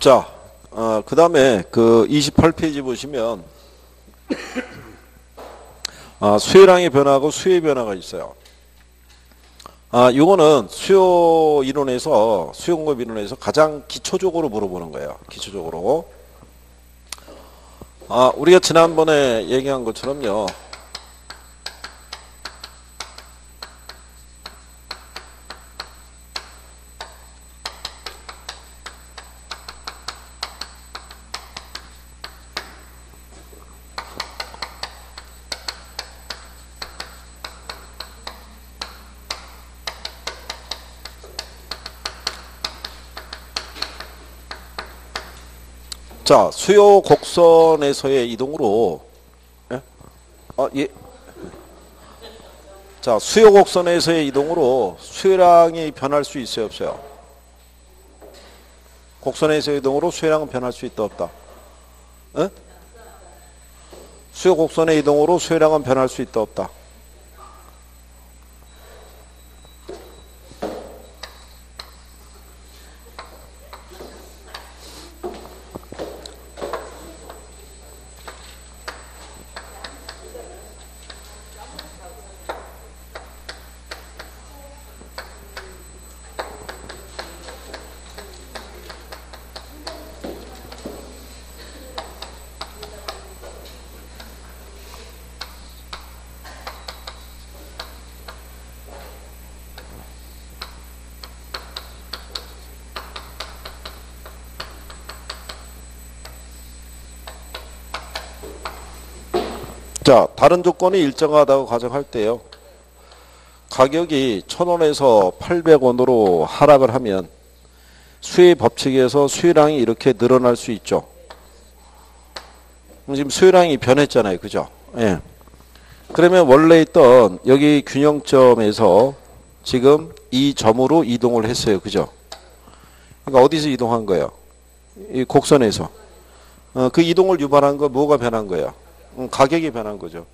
자, 그 다음에 그 28페이지 보시면 수요량의 변화하고 수요의 변화가 있어요. 요거는 수요 이론에서, 수요 공급 이론에서 가장 기초적으로 물어보는 거예요. 기초적으로. 우리가 지난번에 얘기한 것처럼요. 자, 수요 곡선에서의 이동으로, 예? 예. 자, 수요 곡선에서의 이동으로 수요량이 변할 수 있어요, 없어요? 곡선에서의 이동으로 수요량은 변할 수 있다, 없다? 예? 수요 곡선의 이동으로 수요량은 변할 수 있다, 없다? 자, 다른 조건이 일정하다고 가정할 때요. 가격이 1,000원에서 800원으로 하락을 하면 수요의 법칙에서 수요량이 이렇게 늘어날 수 있죠. 지금 수요량이 변했잖아요. 그죠? 예. 그러면 원래 있던 여기 균형점에서 지금 이 점으로 이동을 했어요. 그죠? 그러니까 어디서 이동한 거예요? 이 곡선에서. 그 이동을 유발한 거 뭐가 변한 거예요? 가격이 변한 거죠.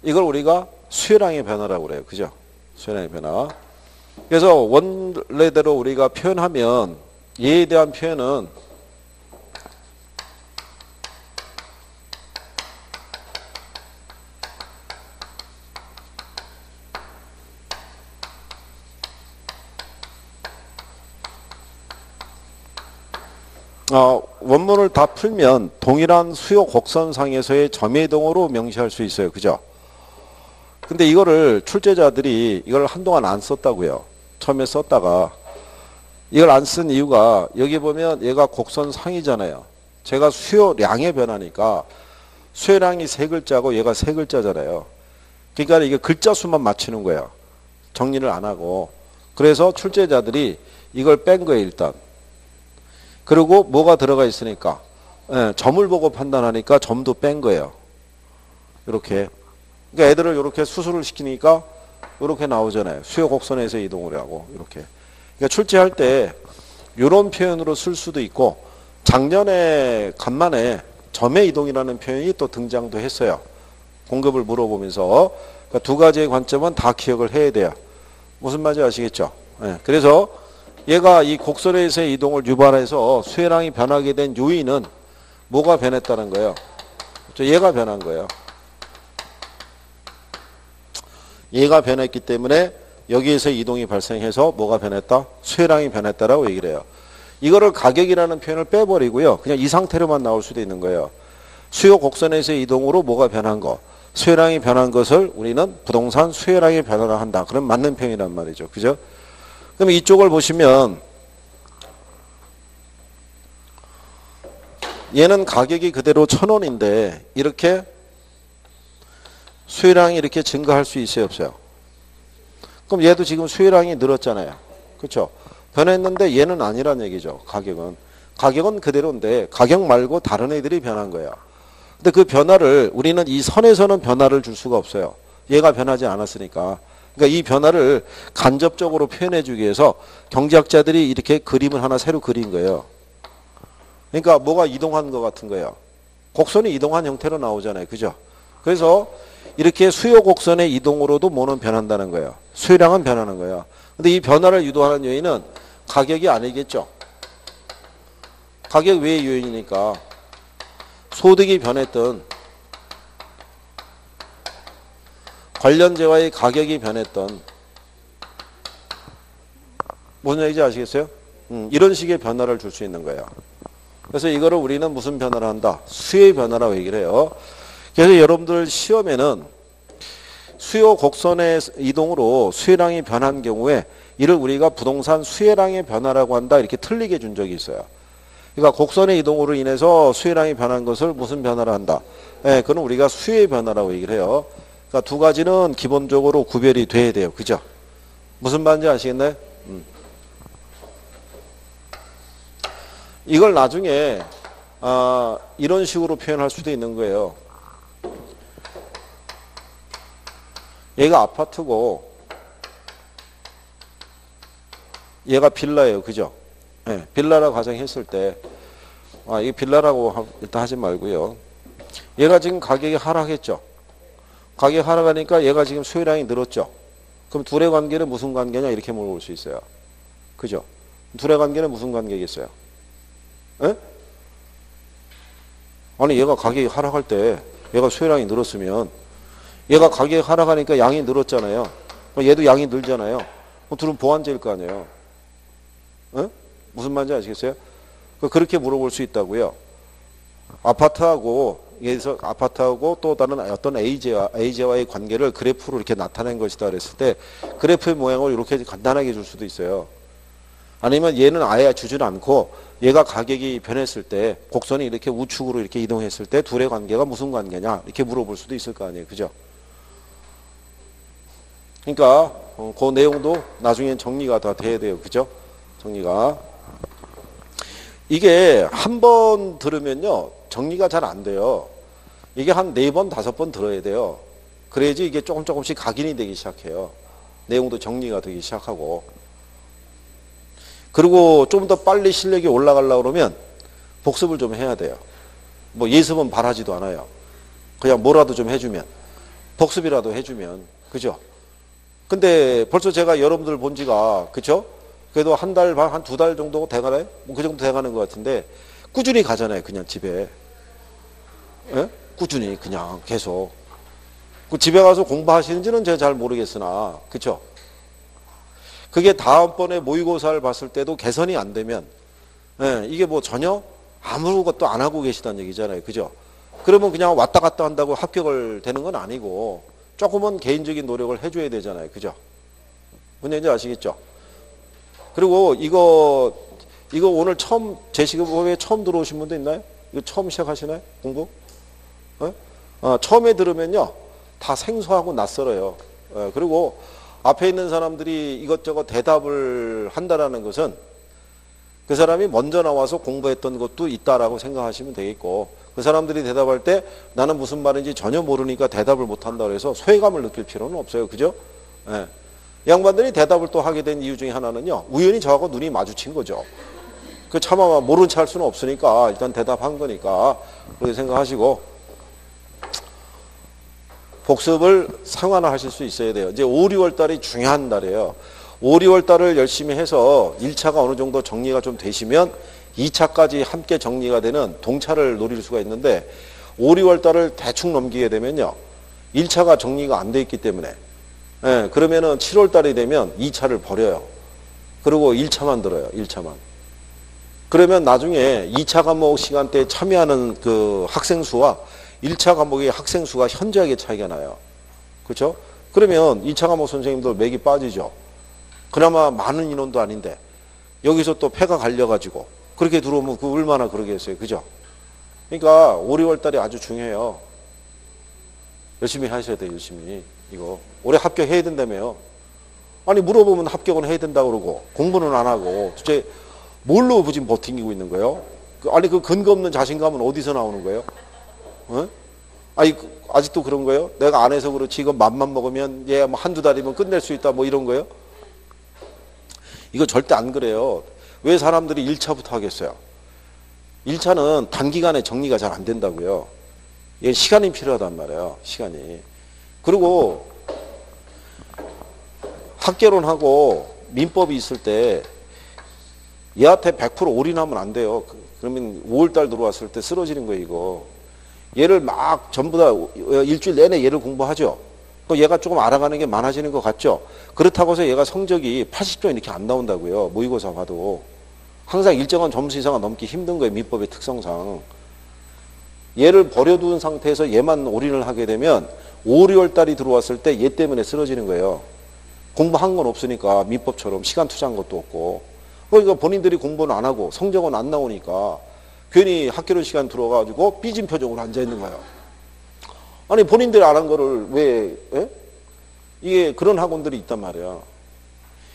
이걸 우리가 수요량의 변화라고 그래요. 그죠? 수요량의 변화. 그래서 원래대로 우리가 표현하면 얘에 대한 표현은 원문을 다 풀면 동일한 수요 곡선상에서의 점의 이동으로 명시할 수 있어요. 그죠? 근데 이거를 출제자들이 이걸 한동안 안 썼다고요. 처음에 썼다가 이걸 안 쓴 이유가 여기 보면 얘가 곡선상이잖아요. 제가 수요량의 변화니까 수요량이 세 글자고 얘가 세 글자잖아요. 그러니까 이게 글자 수만 맞추는 거예요. 정리를 안 하고. 그래서 출제자들이 이걸 뺀 거예요. 일단. 그리고 뭐가 들어가 있으니까 점을 보고 판단하니까 점도 뺀 거예요. 이렇게. 그러니까 애들을 이렇게 수술을 시키니까 이렇게 나오잖아요. 수요 곡선에서 이동을 하고 이렇게. 그러니까 출제할 때 이런 표현으로 쓸 수도 있고 작년에 간만에 점의 이동이라는 표현이 또 등장도 했어요. 공급을 물어보면서. 그러니까 두 가지의 관점은 다 기억을 해야 돼요. 무슨 말인지 아시겠죠? 그래서 얘가 이 곡선에서의 이동을 유발해서 수요량이 변하게 된 요인은 뭐가 변했다는 거예요? 얘가 변한 거예요. 얘가 변했기 때문에 여기에서 이동이 발생해서 뭐가 변했다? 수요량이 변했다라고 얘기를 해요. 이거를 가격이라는 표현을 빼버리고요. 그냥 이 상태로만 나올 수도 있는 거예요. 수요 곡선에서의 이동으로 뭐가 변한 거. 수요량이 변한 것을 우리는 부동산 수요량의 변화를 한다. 그럼 맞는 표현이란 말이죠. 그죠? 그럼 이쪽을 보시면 얘는 가격이 그대로 1,000원인데 이렇게 수요량이 이렇게 증가할 수 있어요, 없어요? 그럼 얘도 지금 수요량이 늘었잖아요. 그렇죠? 변했는데 얘는 아니란 얘기죠. 가격은 그대로인데 가격 말고 다른 애들이 변한 거예요. 근데 그 변화를 우리는 이 선에서는 변화를 줄 수가 없어요. 얘가 변하지 않았으니까. 그러니까 이 변화를 간접적으로 표현해 주기 위해서 경제학자들이 이렇게 그림을 하나 새로 그린 거예요. 그러니까 뭐가 이동한 것 같은 거예요. 곡선이 이동한 형태로 나오잖아요. 그죠? 그래서 이렇게 수요 곡선의 이동으로도 뭐는 변한다는 거예요. 수요량은 변하는 거예요. 근데 이 변화를 유도하는 요인은 가격이 아니겠죠. 가격 외의 요인이니까 소득이 변했던 관련 재화의 가격이 변했던 무슨 얘기인지 아시겠어요? 이런 식의 변화를 줄 수 있는 거예요. 그래서 이거를 우리는 무슨 변화를 한다? 수의 변화라고 얘기를 해요. 그래서 여러분들 시험에는 수요 곡선의 이동으로 수혜량이 변한 경우에 이를 우리가 부동산 수혜량의 변화라고 한다 이렇게 틀리게 준 적이 있어요. 그러니까 곡선의 이동으로 인해서 수혜량이 변한 것을 무슨 변화를 한다? 예, 그건 우리가 수의 변화라고 얘기를 해요. 그러니까 두 가지는 기본적으로 구별이 돼야 돼요. 그죠? 무슨 말인지 아시겠나요? 이걸 나중에 이런 식으로 표현할 수도 있는 거예요. 얘가 아파트고 얘가 빌라예요. 그죠? 네, 빌라라고 가정했을 때 이게 빌라라고 일단 하지 말고요. 얘가 지금 가격이 하락했죠. 가격이 하락하니까 얘가 지금 수요량이 늘었죠. 그럼 둘의 관계는 무슨 관계냐 이렇게 물어볼 수 있어요. 그죠? 둘의 관계는 무슨 관계겠어요? 에? 아니 얘가 가격이 하락할 때 얘가 수요량이 늘었으면 얘가 가격이 하락하니까 양이 늘었잖아요. 얘도 양이 늘잖아요. 그럼 둘은 보완제일 거 아니에요. 에? 무슨 말인지 아시겠어요? 그렇게 물어볼 수 있다고요. 아파트하고 여기서 아파트하고 또 다른 어떤 A제와의 관계를 그래프로 이렇게 나타낸 것이다 그랬을 때 그래프의 모양을 이렇게 간단하게 줄 수도 있어요. 아니면 얘는 아예 주질 않고 얘가 가격이 변했을 때 곡선이 이렇게 우측으로 이렇게 이동했을 때 둘의 관계가 무슨 관계냐 이렇게 물어볼 수도 있을 거 아니에요. 그죠? 그러니까 그 내용도 나중엔 정리가 다 돼야 돼요. 그죠? 정리가. 이게 한 번 들으면요. 정리가 잘 안 돼요. 이게 한 4번, 5번 들어야 돼요. 그래야지 이게 조금씩 각인이 되기 시작해요. 내용도 정리가 되기 시작하고. 그리고 좀 더 빨리 실력이 올라가려고 그러면 복습을 좀 해야 돼요. 뭐 예습은 바라지도 않아요. 그냥 뭐라도 좀 해주면. 복습이라도 해주면. 그죠? 근데 벌써 제가 여러분들 본 지가, 그죠? 그래도 한 달 반, 한 2달 정도 돼가나요? 뭐 그 정도 돼가는 것 같은데, 꾸준히 가잖아요, 그냥 집에. 예? 꾸준히 그냥 계속. 그 집에 가서 공부하시는지는 제가 잘 모르겠으나, 그쵸? 그게 다음번에 모의고사를 봤을 때도 개선이 안 되면, 예, 이게 뭐 전혀 아무것도 안 하고 계시다는 얘기잖아요, 그죠? 그러면 그냥 왔다 갔다 한다고 합격을 되는 건 아니고, 조금은 개인적인 노력을 해줘야 되잖아요, 그죠? 뭔 얘기인지 아시겠죠? 그리고 이거 오늘 처음, 제 시급에 처음 들어오신 분도 있나요? 이거 처음 시작하시나요? 공부? 처음에 들으면요. 다 생소하고 낯설어요. 그리고 앞에 있는 사람들이 이것저것 대답을 한다라는 것은 그 사람이 먼저 나와서 공부했던 것도 있다라고 생각하시면 되겠고 그 사람들이 대답할 때 나는 무슨 말인지 전혀 모르니까 대답을 못한다고 해서 소외감을 느낄 필요는 없어요. 그죠? 예. 양반들이 대답을 또 하게 된 이유 중에 하나는요. 우연히 저하고 눈이 마주친 거죠. 그 차마 모른 체 할 수는 없으니까 일단 대답한 거니까 그렇게 생각하시고 복습을 상환하실 수 있어야 돼요. 이제 5, 6월 달이 중요한 달이에요. 5, 6월 달을 열심히 해서 1차가 어느 정도 정리가 좀 되시면 2차까지 함께 정리가 되는 동차를 노릴 수가 있는데 5, 6월 달을 대충 넘기게 되면요. 1차가 정리가 안 돼 있기 때문에 예, 그러면은 7월 달이 되면 2차를 버려요. 그리고 1차만 들어요. 1차만. 그러면 나중에 2차 과목 시간대에 참여하는 그 학생 수와 1차 과목의 학생 수가 현저하게 차이가 나요. 그렇죠? 그러면 2차 과목 선생님들 맥이 빠지죠. 그나마 많은 인원도 아닌데 여기서 또 패가 갈려가지고 그렇게 들어오면 그 얼마나 그러겠어요. 그죠? 그러니까 5, 6월 달이 아주 중요해요. 열심히 하셔야 돼요. 열심히. 이거 올해 합격해야 된다며요. 아니 물어보면 합격은 해야 된다고 그러고 공부는 안 하고 도대체 뭘로 지금 버티고 있는 거예요? 아니 그 근거 없는 자신감은 어디서 나오는 거예요? 어? 아니 아직도 그런 거예요? 내가 안 해서 그렇지 이거 맘만 먹으면 얘 뭐 한두 달이면 끝낼 수 있다 뭐 이런 거예요? 이거 절대 안 그래요. 왜 사람들이 1차부터 하겠어요? 1차는 단기간에 정리가 잘 안 된다고요. 이게 시간이 필요하단 말이에요. 시간이. 그리고 학개론하고 민법이 있을 때 얘한테 100% 올인하면 안 돼요. 그러면 5월달 들어왔을 때 쓰러지는 거예요, 이거. 얘를 막 전부 다 일주일 내내 얘를 공부하죠. 또 얘가 조금 알아가는 게 많아지는 것 같죠. 그렇다고 해서 얘가 성적이 80점 이렇게 안 나온다고요. 모의고사 봐도. 항상 일정한 점수 이상은 넘기 힘든 거예요, 민법의 특성상. 얘를 버려둔 상태에서 얘만 올인을 하게 되면 5, 6월달이 들어왔을 때 얘 때문에 쓰러지는 거예요. 공부한 건 없으니까 민법처럼 시간 투자한 것도 없고. 그러니까 본인들이 공부는 안 하고 성적은 안 나오니까 괜히 학교로 시간 들어가지고 삐진 표정으로 앉아있는 거예요. 아니 본인들이 안 한 거를 왜 이게 그런 학원들이 있단 말이야.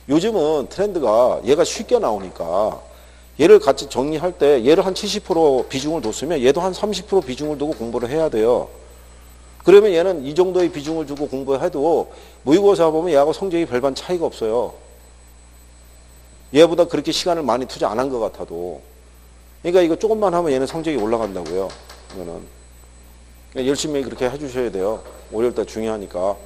요즘은 트렌드가 얘가 쉽게 나오니까 얘를 같이 정리할 때 얘를 한 70% 비중을 뒀으면 얘도 한 30% 비중을 두고 공부를 해야 돼요. 그러면 얘는 이 정도의 비중을 두고 공부해도 모의고사 보면 얘하고 성적이 별반 차이가 없어요. 얘보다 그렇게 시간을 많이 투자 안 한 것 같아도. 그러니까 이거 조금만 하면 얘는 성적이 올라간다고요. 이거는. 그러니까 열심히 그렇게 해주셔야 돼요. 5월달 중요하니까.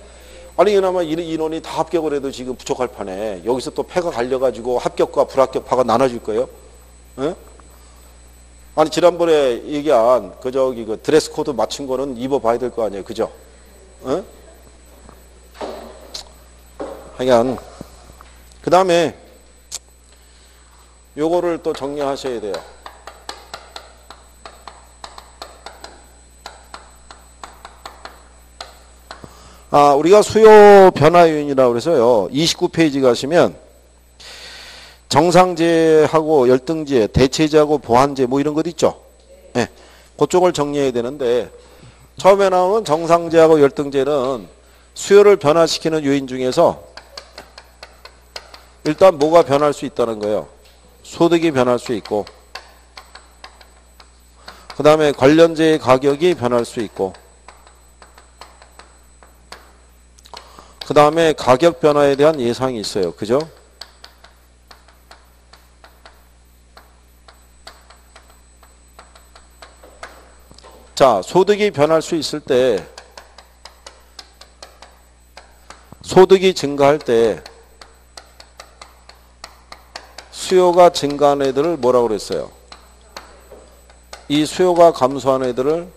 아니 그나마 인원이 다 합격을 해도 지금 부족할 판에 여기서 또 패가 갈려가지고 합격과 불합격파가 나눠질 거예요. 에? 아니 지난번에 얘기한 그 드레스 코드 맞춘 거는 입어봐야 될 거 아니에요, 그죠? 에? 하여간 그 다음에 요거를 또 정리하셔야 돼요. 우리가 수요 변화 요인이라고 그래서요. 29페이지 가시면 정상제하고 열등제, 대체제하고 보완제 뭐 이런 것 있죠. 네. 그쪽을 정리해야 되는데 처음에 나오는 정상제하고 열등제는 수요를 변화시키는 요인 중에서 일단 뭐가 변할 수 있다는 거예요. 소득이 변할 수 있고 그 다음에 관련제의 가격이 변할 수 있고 그 다음에 가격 변화에 대한 예상이 있어요. 그죠? 자, 소득이 변할 수 있을 때 소득이 증가할 때 수요가 증가한 애들을 뭐라고 그랬어요? 이 수요가 감소한 애들을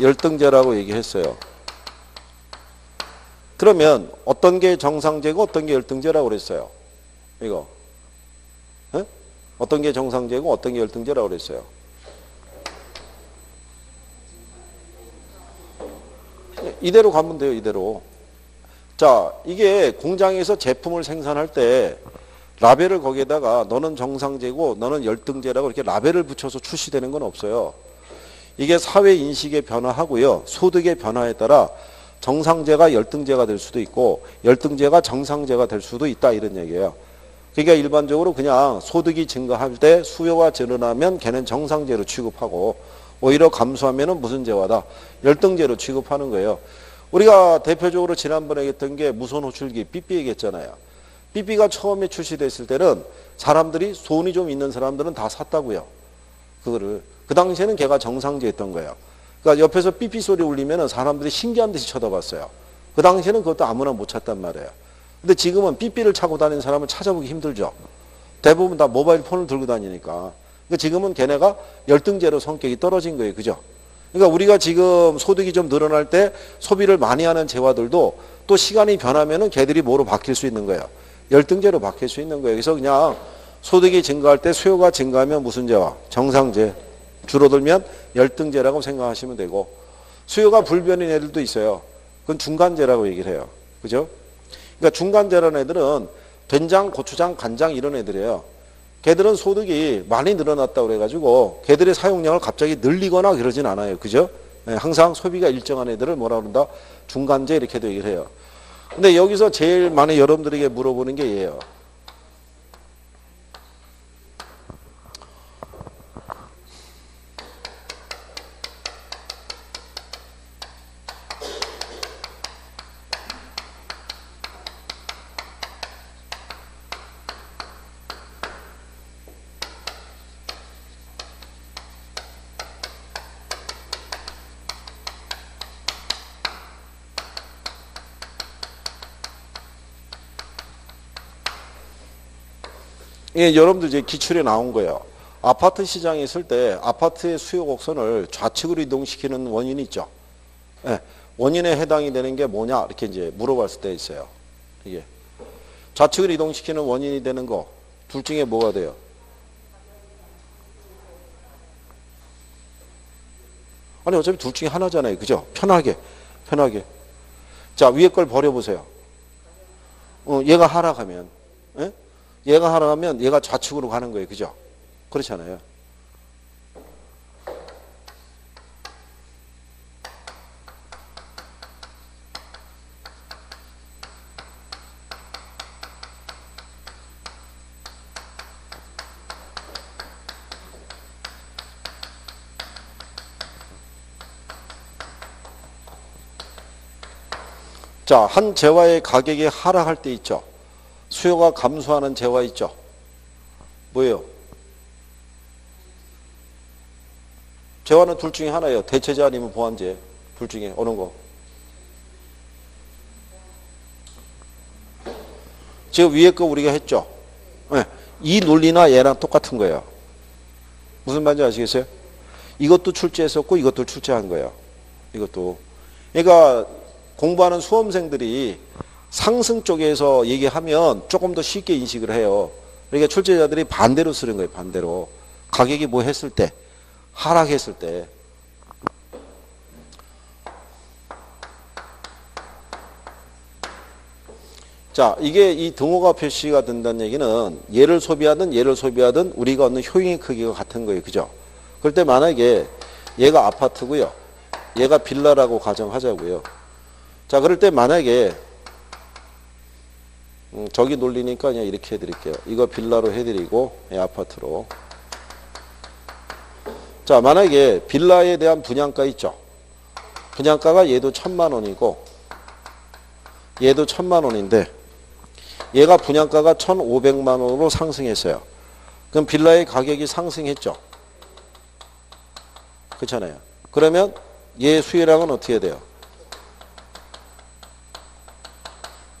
열등제라고 얘기했어요. 그러면 어떤 게 정상제고 어떤 게 열등제라고 그랬어요? 이거. 어떤 게 정상제고 어떤 게 열등제라고 그랬어요? 이대로 가면 돼요, 이대로. 자, 이게 공장에서 제품을 생산할 때 라벨을 거기에다가 너는 정상제고 너는 열등제라고 이렇게 라벨을 붙여서 출시되는 건 없어요. 이게 사회 인식의 변화하고요. 소득의 변화에 따라 정상제가 열등제가 될 수도 있고 열등제가 정상제가 될 수도 있다 이런 얘기예요. 그러니까 일반적으로 그냥 소득이 증가할 때 수요가 늘어나면 걔는 정상제로 취급하고 오히려 감소하면은 무슨 제와다? 열등제로 취급하는 거예요. 우리가 대표적으로 지난번에 했던 게 무선호출기 삐삐 얘기했잖아요. 삐삐가 처음에 출시됐을 때는 사람들이 돈이 좀 있는 사람들은 다 샀다고요. 그거를. 그 당시에는 걔가 정상제였던 거예요. 그러니까 옆에서 삐삐 소리 울리면 사람들이 신기한 듯이 쳐다봤어요. 그 당시에는 그것도 아무나 못 찾단 말이에요. 근데 지금은 삐삐를 차고 다니는 사람을 찾아보기 힘들죠. 대부분 다 모바일 폰을 들고 다니니까. 그러니까 지금은 걔네가 열등제로 성격이 떨어진 거예요. 그죠? 그러니까 우리가 지금 소득이 좀 늘어날 때 소비를 많이 하는 재화들도 또 시간이 변하면은 걔들이 뭐로 바뀔 수 있는 거예요? 열등제로 바뀔 수 있는 거예요. 그래서 그냥 소득이 증가할 때 수요가 증가하면 무슨 제와? 정상제. 줄어들면 열등제라고 생각하시면 되고 수요가 불변인 애들도 있어요. 그건 중간제라고 얘기를 해요. 그죠? 그러니까 중간제라는 애들은 된장, 고추장, 간장 이런 애들이에요. 걔들은 소득이 많이 늘어났다고 그래가지고 걔들의 사용량을 갑자기 늘리거나 그러진 않아요. 그죠? 네, 항상 소비가 일정한 애들을 뭐라 그런다? 중간제 이렇게도 얘기를 해요. 근데 여기서 제일 많이 여러분들에게 물어보는 게 얘예요. 예, 여러분들 이제 기출에 나온 거예요. 아파트 시장에 있을 때 아파트의 수요 곡선을 좌측으로 이동시키는 원인이 있죠. 예, 원인에 해당이 되는 게 뭐냐 이렇게 이제 물어봤을 때 있어요. 이게 좌측으로 이동시키는 원인이 되는 거 둘 중에 뭐가 돼요? 아니 어차피 둘 중에 하나잖아요. 그죠? 편하게. 자, 위에 걸 버려보세요. 얘가 하락하면, 예? 얘가 하락하면 얘가 좌측으로 가는 거예요. 그죠? 그렇잖아요. 자, 한 재화의 가격이 하락할 때 있죠. 수요가 감소하는 재화 있죠. 뭐예요? 재화는 둘 중에 하나예요. 대체재 아니면 보완재. 둘 중에 어느 거? 지금 위에 거 우리가 했죠. 네. 이 논리나 얘랑 똑같은 거예요. 무슨 말인지 아시겠어요? 이것도 출제했었고 이것도 출제한 거예요. 이것도. 그러니까 공부하는 수험생들이 상승 쪽에서 얘기하면 조금 더 쉽게 인식을 해요. 그러니까 출제자들이 반대로 쓰는 거예요. 반대로. 가격이 뭐 했을 때, 하락했을 때. 자, 이게 이 등호가 표시가 된다는 얘기는 얘를 소비하든 우리가 얻는 효용의 크기가 같은 거예요. 그죠? 그럴 때 만약에 얘가 아파트고요. 얘가 빌라라고 가정하자고요. 자, 그럴 때 만약에 저기 논리니까 그냥 이렇게 해드릴게요. 이거 빌라로 해드리고 아파트로. 자, 만약에 빌라에 대한 분양가 있죠. 분양가가 얘도 1,000만 원이고 얘도 1,000만 원인데 얘가 분양가가 1,500만 원으로 상승했어요. 그럼 빌라의 가격이 상승했죠. 그렇잖아요. 그러면 얘 수요량은 어떻게 돼요?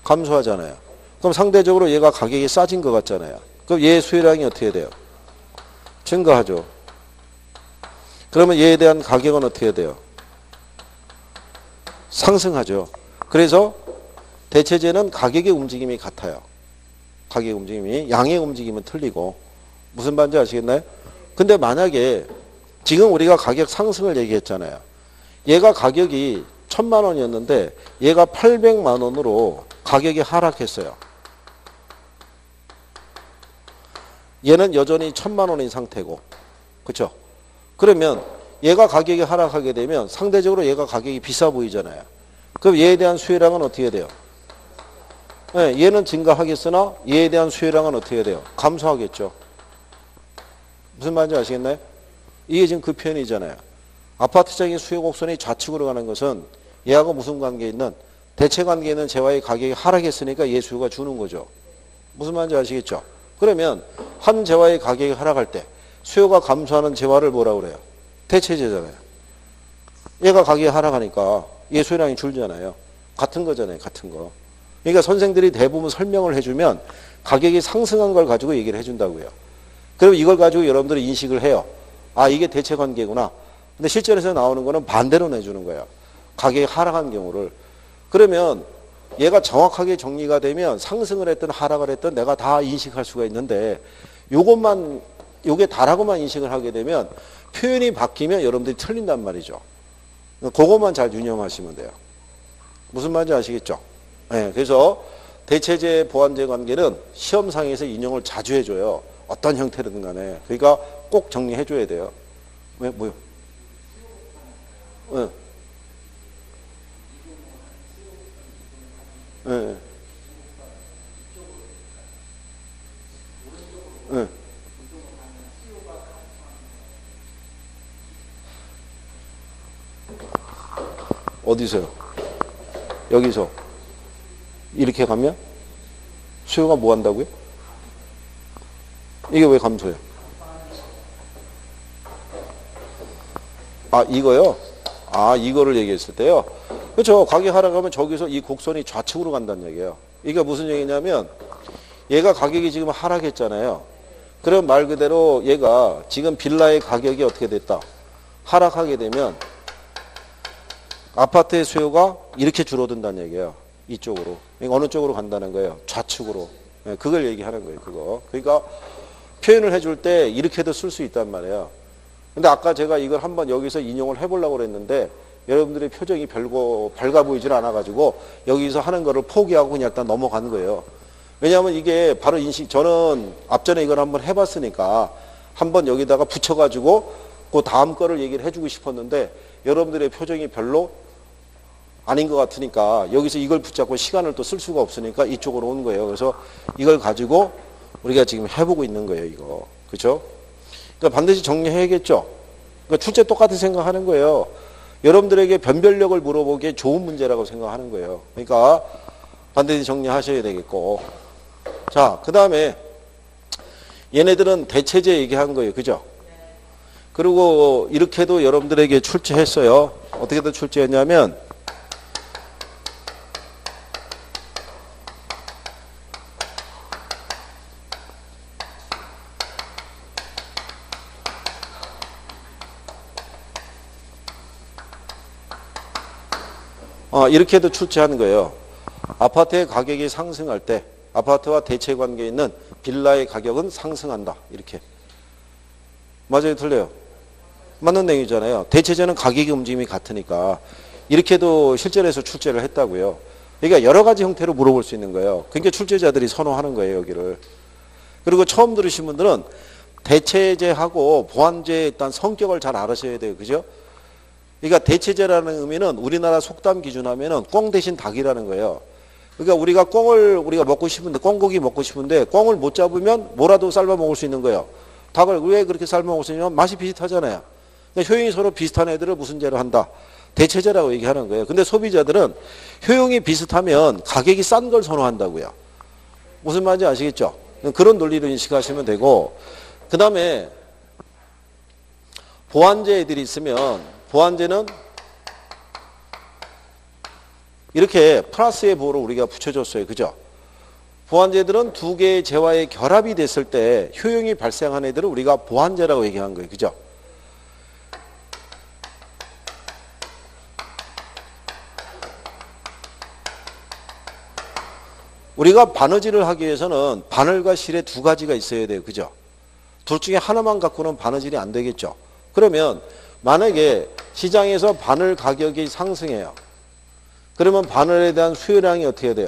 감소하잖아요. 그럼 상대적으로 얘가 가격이 싸진 것 같잖아요. 그럼 얘의 수요량이 어떻게 돼요? 증가하죠. 그러면 얘에 대한 가격은 어떻게 돼요? 상승하죠. 그래서 대체재는 가격의 움직임이 같아요. 가격의 움직임이. 양의 움직임은 틀리고. 무슨 말인지 아시겠나요? 근데 만약에 지금 우리가 가격 상승을 얘기했잖아요. 얘가 가격이 1,000만 원이었는데 얘가 800만 원으로 가격이 하락했어요. 얘는 여전히 1,000만 원인 상태고. 그렇죠? 그러면 얘가 가격이 하락하게 되면 상대적으로 얘가 가격이 비싸 보이잖아요. 그럼 얘에 대한 수요량은 어떻게 돼요? 네, 얘는 증가하겠으나 얘에 대한 수요량은 어떻게 돼요? 감소하겠죠. 무슨 말인지 아시겠나요? 이게 지금 그 표현이잖아요. 아파트적인 수요 곡선이 좌측으로 가는 것은 얘하고 무슨 관계에 있는 대체 관계에 있는 재화의 가격이 하락했으니까 얘 수요가 주는 거죠. 무슨 말인지 아시겠죠? 그러면 한 재화의 가격이 하락할 때 수요가 감소하는 재화를 뭐라고 그래요? 대체재잖아요. 얘가 가격이 하락하니까 얘 수요량이 줄잖아요. 같은 거잖아요. 같은 거. 그러니까 선생들이 대부분 설명을 해주면 가격이 상승한 걸 가지고 얘기를 해준다고요. 그럼 이걸 가지고 여러분들이 인식을 해요. 아, 이게 대체 관계구나. 근데 실전에서 나오는 거는 반대로 내주는 거예요. 가격이 하락한 경우를. 그러면 얘가 정확하게 정리가 되면 상승을 했든 하락을 했든 내가 다 인식할 수가 있는데 요게 다라고만 인식을 하게 되면 표현이 바뀌면 여러분들이 틀린단 말이죠. 그것만 잘 유념하시면 돼요. 무슨 말인지 아시겠죠? 네, 그래서 대체재 보완재 관계는 시험상에서 인용을 자주 해줘요. 어떤 형태든 간에. 그러니까 꼭 정리해줘야 돼요. 왜? 뭐요? 네. 네. 네. 어디서요? 여기서 이렇게 가면 수요가 뭐 한다고요? 이게 왜 감소해요? 아, 이거요? 아, 이거를 얘기했을 때요? 그렇죠. 가격이 하락하면 저기서 이 곡선이 좌측으로 간다는 얘기예요. 이게 무슨 얘기냐면 얘가 가격이 지금 하락했잖아요. 그럼 말 그대로 얘가 지금 빌라의 가격이 어떻게 됐다? 하락하게 되면 아파트의 수요가 이렇게 줄어든다는 얘기예요. 이쪽으로. 그러니까 어느 쪽으로 간다는 거예요? 좌측으로. 그걸 얘기하는 거예요. 그거. 그러니까 표현을 해줄 때 이렇게도 쓸 수 있단 말이에요. 근데 아까 제가 이걸 한번 여기서 인용을 해보려고 그랬는데 여러분들의 표정이 별거 밝아 보이질 않아가지고 여기서 하는 거를 포기하고 그냥 일단 넘어간 거예요. 왜냐하면 이게 바로 저는 앞전에 이걸 한번 해봤으니까 한번 여기다가 붙여가지고 그 다음 거를 얘기를 해주고 싶었는데 여러분들의 표정이 별로 아닌 것 같으니까 여기서 이걸 붙잡고 시간을 또 쓸 수가 없으니까 이쪽으로 온 거예요. 그래서 이걸 가지고 우리가 지금 해보고 있는 거예요. 이거. 그렇죠? 그러니까 반드시 정리해야겠죠. 그러니까 출제 똑같은 생각하는 거예요. 여러분들에게 변별력을 물어보기에 좋은 문제라고 생각하는 거예요. 그러니까 반드시 정리하셔야 되겠고. 자, 그 다음에 얘네들은 대체제 얘기한 거예요. 그죠? 그리고 이렇게도 여러분들에게 출제했어요. 어떻게든 출제했냐면 이렇게도 출제하는 거예요. 아파트의 가격이 상승할 때 아파트와 대체 관계에 있는 빌라의 가격은 상승한다. 이렇게. 맞아요? 틀려요? 맞는 내용이잖아요. 대체제는 가격의 움직임이 같으니까 이렇게도 실전에서 출제를 했다고요. 그러니까 여러 가지 형태로 물어볼 수 있는 거예요. 그러니까 출제자들이 선호하는 거예요. 여기를. 그리고 처음 들으신 분들은 대체제하고 보완제의 일단 성격을 잘 알으셔야 돼요. 그죠? 그러니까 대체제라는 의미는 우리나라 속담 기준하면은 꽁 대신 닭이라는 거예요. 그러니까 우리가 꽁을 우리가 먹고 싶은데 꽁고기 먹고 싶은데 꽁을 못 잡으면 뭐라도 삶아 먹을 수 있는 거예요. 닭을 왜 그렇게 삶아 먹을 수 있냐면 맛이 비슷하잖아요. 그러니까 효용이 서로 비슷한 애들을 무슨 제로 한다? 대체제라고 얘기하는 거예요. 근데 소비자들은 효용이 비슷하면 가격이 싼 걸 선호한다고요. 무슨 말인지 아시겠죠? 그런 논리로 인식하시면 되고, 그 다음에 보완제 애들이 있으면 보완제는 이렇게 플러스의 보호를 우리가 붙여줬어요. 그죠? 보완제들은 두 개의 재화의 결합이 됐을 때 효용이 발생한 애들을 우리가 보완제라고 얘기한 거예요. 그죠? 우리가 바느질을 하기 위해서는 바늘과 실에 두 가지가 있어야 돼요. 그죠? 둘 중에 하나만 갖고는 바느질이 안 되겠죠. 그러면 만약에 시장에서 바늘 가격이 상승해요. 그러면 바늘에 대한 수요량이 어떻게 돼요?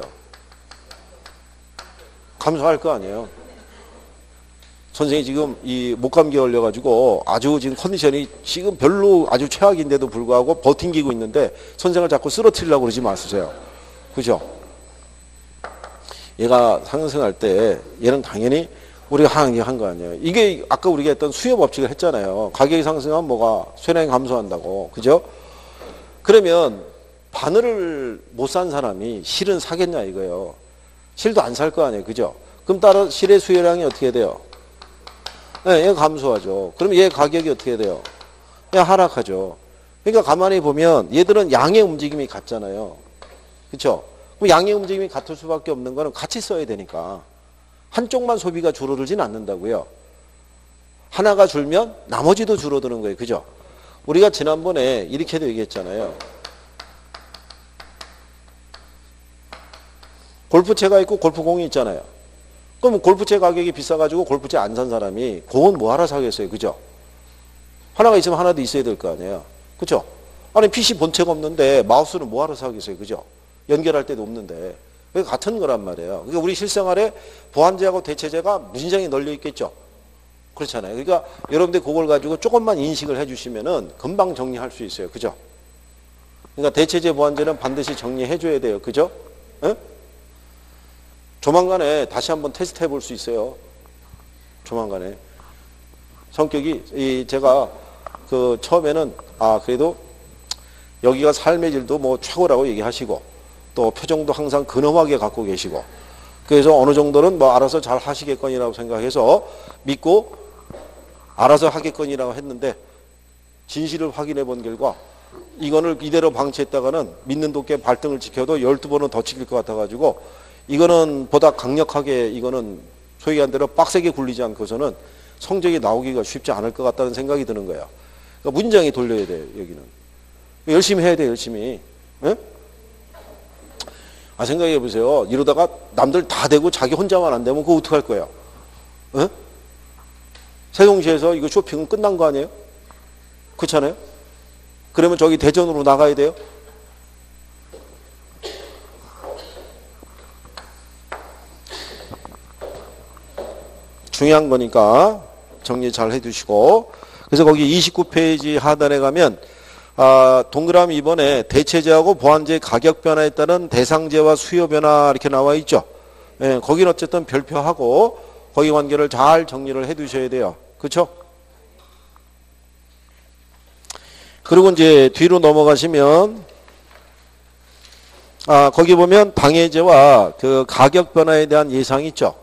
감소할 거 아니에요. 선생님이 지금 이 목감기에 걸려가지고 아주 지금 컨디션이 지금 별로 아주 최악인데도 불구하고 버팅기고 있는데 선생을 자꾸 쓰러뜨리려고 그러지 마세요. 그죠? 얘가 상승할 때 얘는 당연히 우리가 하한 거 아니에요. 이게 아까 우리가 했던 수요 법칙을 했잖아요. 가격이 상승하면 뭐가 수요량이 감소한다고. 그죠? 그러면 바늘을 못 산 사람이 실은 사겠냐 이거예요. 실도 안 살 거 아니에요. 그죠? 그럼 따라 실의 수요량이 어떻게 돼요? 네, 얘가 감소하죠. 그럼 얘 가격이 어떻게 돼요? 얘 하락하죠. 그러니까 가만히 보면 얘들은 양의 움직임이 같잖아요. 그렇죠? 그럼 양의 움직임이 같을 수밖에 없는 거는 같이 써야 되니까. 한쪽만 소비가 줄어들진 않는다고요. 하나가 줄면 나머지도 줄어드는 거예요. 그죠? 우리가 지난번에 이렇게도 얘기했잖아요. 골프채가 있고 골프공이 있잖아요. 그럼 골프채 가격이 비싸가지고 골프채 안 산 사람이 공은 뭐하러 사겠어요. 그죠? 하나가 있으면 하나도 있어야 될 거 아니에요. 그죠? 아니 PC 본체가 없는데 마우스는 뭐하러 사겠어요. 그죠? 연결할 때도 없는데. 같은 거란 말이에요. 그러니까 우리 실생활에 보완제하고 대체제가 무진장에 널려 있겠죠. 그렇잖아요. 그러니까 여러분들 그걸 가지고 조금만 인식을 해주시면은 금방 정리할 수 있어요. 그죠? 그러니까 대체제 보완제는 반드시 정리해 줘야 돼요. 그죠? 에? 조만간에 다시 한번 테스트 해볼 수 있어요. 조만간에. 성격이, 제가 그 처음에는, 그래도 여기가 삶의 질도 뭐 최고라고 얘기하시고, 또 표정도 항상 근엄하게 갖고 계시고, 그래서 어느 정도는 뭐 알아서 잘 하시겠거니라고 생각해서 믿고 알아서 하겠거니라고 했는데, 진실을 확인해 본 결과, 이거를 이대로 방치했다가는 믿는 도끼에 발등을 지켜도 12번은 더 찍힐 것 같아가지고, 이거는 보다 강력하게 이거는 소위 얘기한 대로 빡세게 굴리지 않고서는 성적이 나오기가 쉽지 않을 것 같다는 생각이 드는 거예요. 그러니까 문장이 돌려야 돼요, 여기는. 열심히 해야 돼요, 열심히. 예? 생각해 보세요. 이러다가 남들 다 되고 자기 혼자만 안 되면 그거 어떡할 거예요? 예? 세종시에서 이거 쇼핑은 끝난 거 아니에요? 그렇잖아요? 그러면 저기 대전으로 나가야 돼요? 중요한 거니까 정리 잘 해두시고. 그래서 거기 29페이지 하단에 가면 동그라미 2번에 대체제하고 보완제 가격 변화에 따른 대상제와 수요 변화 이렇게 나와 있죠. 예, 거기는 어쨌든 별표하고 거기 관계를 잘 정리를 해두셔야 돼요. 그렇죠? 그리고 이제 뒤로 넘어가시면 거기 보면 당해제와 그 가격 변화에 대한 예상이 있죠.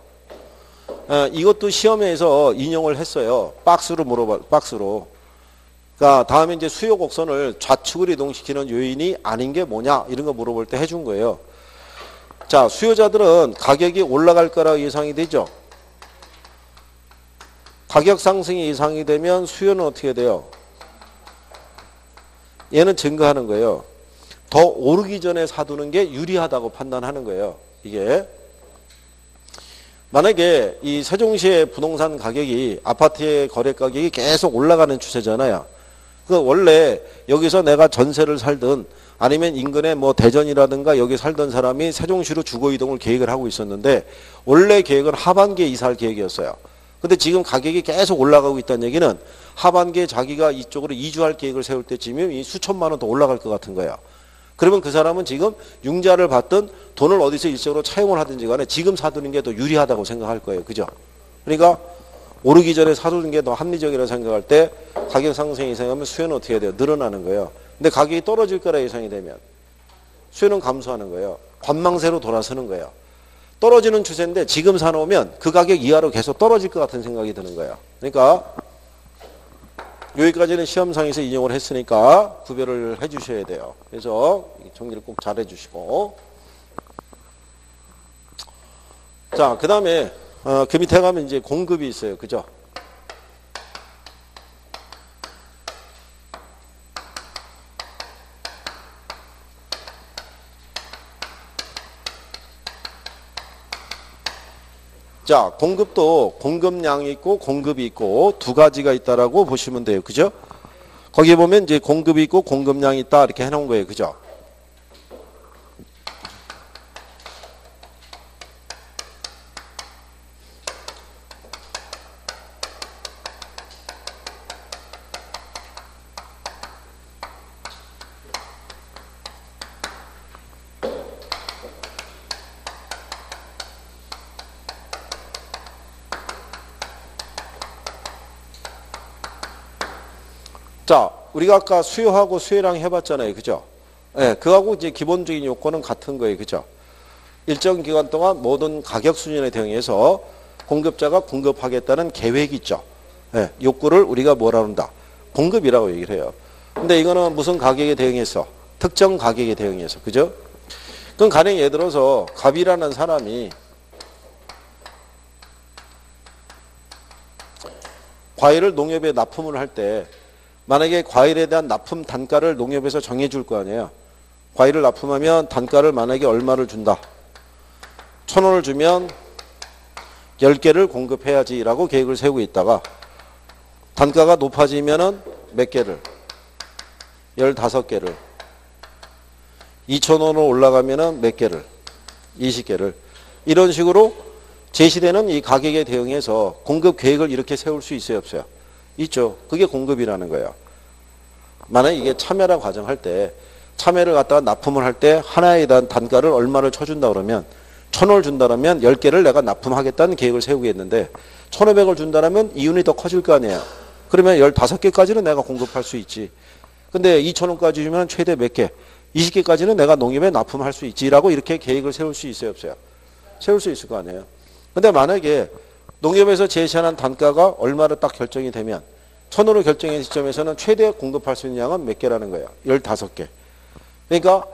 이것도 시험에서 인용을 했어요. 박스로. 그러니까 다음에 이제 수요 곡선을 좌측으로 이동시키는 요인이 아닌 게 뭐냐 이런 거 물어볼 때 해준 거예요. 자, 수요자들은 가격이 올라갈 거라 예상이 되죠. 가격 상승이 예상이 되면 수요는 어떻게 돼요? 얘는 증가하는 거예요. 더 오르기 전에 사두는 게 유리하다고 판단하는 거예요. 이게 만약에 이 세종시의 부동산 가격이 아파트의 거래 가격이 계속 올라가는 추세잖아요. 그 원래 여기서 내가 전세를 살든 아니면 인근에 뭐 대전이라든가 여기 살던 사람이 세종시로 주거 이동을 계획을 하고 있었는데 원래 계획은 하반기에 이사할 계획이었어요. 근데 지금 가격이 계속 올라가고 있다는 얘기는 하반기에 자기가 이쪽으로 이주할 계획을 세울 때쯤이면 이 수천만 원 더 올라갈 것 같은 거예요. 그러면 그 사람은 지금 융자를 받든 돈을 어디서 일시적으로 차용을 하든지 간에 지금 사두는 게 더 유리하다고 생각할 거예요. 그죠? 그러니까 오르기 전에 사두는 게 더 합리적이라고 생각할 때 가격 상승이 예상하면 수요는 어떻게 해야 돼요? 늘어나는 거예요. 근데 가격이 떨어질 거라 예상이 되면 수요는 감소하는 거예요. 관망세로 돌아서는 거예요. 떨어지는 추세인데 지금 사놓으면 그 가격 이하로 계속 떨어질 것 같은 생각이 드는 거예요. 그러니까 여기까지는 시험상에서 인용을 했으니까 구별을 해 주셔야 돼요. 그래서 정리를 꼭 잘 해주시고. 자, 그 다음에 그 밑에 가면 이제 공급이 있어요. 그죠? 자, 공급도 공급량이 있고 공급이 있고 두 가지가 있다라고 보시면 돼요. 그죠? 거기에 보면 이제 공급이 있고 공급량이 있다 이렇게 해놓은 거예요. 그죠? 자, 우리가 아까 수요하고 수요량 해봤잖아요. 그죠? 예, 그거하고 이제 기본적인 요건은 같은 거예요. 그죠? 일정 기간 동안 모든 가격 수준에 대응해서 공급자가 공급하겠다는 계획이 있죠. 예, 욕구를 우리가 뭐라 한다? 공급이라고 얘기를 해요. 근데 이거는 무슨 가격에 대응해서? 특정 가격에 대응해서. 그죠? 그럼 가령 예를 들어서 갑이라는 사람이 과일을 농협에 납품을 할 때 만약에 과일에 대한 납품 단가를 농협에서 정해줄 거 아니에요. 과일을 납품하면 단가를 만약에 얼마를 준다. 1,000원을 주면 10개를 공급해야지라고 계획을 세우고 있다가 단가가 높아지면은 몇 개를? 15개를. 2,000원으로 올라가면은 몇 개를? 20개를. 이런 식으로 제시되는 이 가격에 대응해서 공급 계획을 이렇게 세울 수 있어요, 없어요? 있죠. 그게 공급이라는 거예요. 만약에 이게 참여라 과정할 때 참외를 갖다가 납품을 할 때 하나에 대한 단가를 얼마를 쳐준다 그러면 1,000원을 준다면 10개를 내가 납품하겠다는 계획을 세우겠는데 1,500을 준다면 이윤이 더 커질 거 아니에요. 그러면 15개까지는 내가 공급할 수 있지. 근데 2,000원까지 주면 최대 몇 개? 20개까지는 내가 농협에 납품할 수 있지라고 이렇게 계획을 세울 수 있어요, 없어요? 세울 수 있을 거 아니에요. 근데 만약에 농협에서 제시하는 단가가 얼마로 딱 결정이 되면 1,000원으로 결정한 시점에서는 최대 공급할 수 있는 양은 몇 개라는 거예요? 15개. 그러니까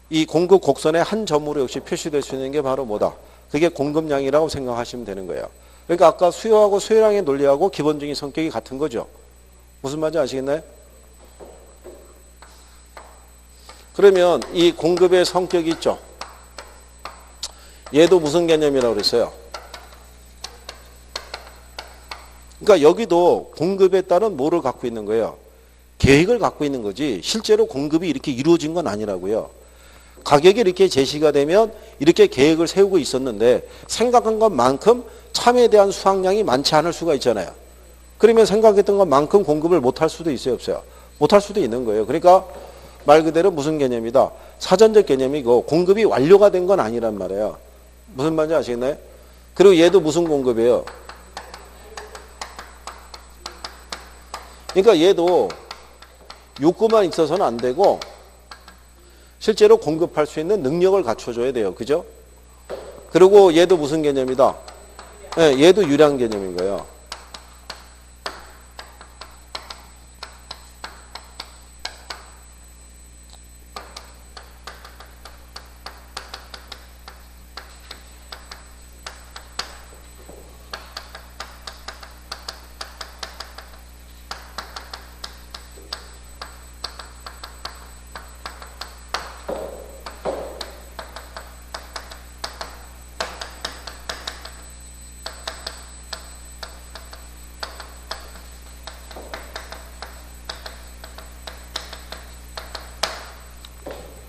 이 공급 곡선의 한 점으로 역시 표시될 수 있는 게 바로 뭐다? 그게 공급량이라고 생각하시면 되는 거예요. 그러니까 아까 수요하고 수요량의 논리하고 기본적인 성격이 같은 거죠. 무슨 말인지 아시겠나요? 그러면 이 공급의 성격이 있죠. 얘도 무슨 개념이라고 그랬어요? 그러니까 여기도 공급에 따른 뭐를 갖고 있는 거예요? 계획을 갖고 있는 거지 실제로 공급이 이렇게 이루어진 건 아니라고요. 가격이 이렇게 제시가 되면 이렇게 계획을 세우고 있었는데 생각한 것만큼 참에 대한 수확량이 많지 않을 수가 있잖아요. 그러면 생각했던 것만큼 공급을 못할 수도 있어요, 없어요? 못할 수도 있는 거예요. 그러니까 말 그대로 무슨 개념이다? 사전적 개념이고 공급이 완료가 된 건 아니란 말이에요. 무슨 말인지 아시겠나요? 그리고 얘도 무슨 공급이에요? 그러니까 얘도 욕구만 있어서는 안 되고 실제로 공급할 수 있는 능력을 갖춰줘야 돼요. 그죠? 그리고 얘도 무슨 개념이다? 네, 얘도 유량 개념인 거예요.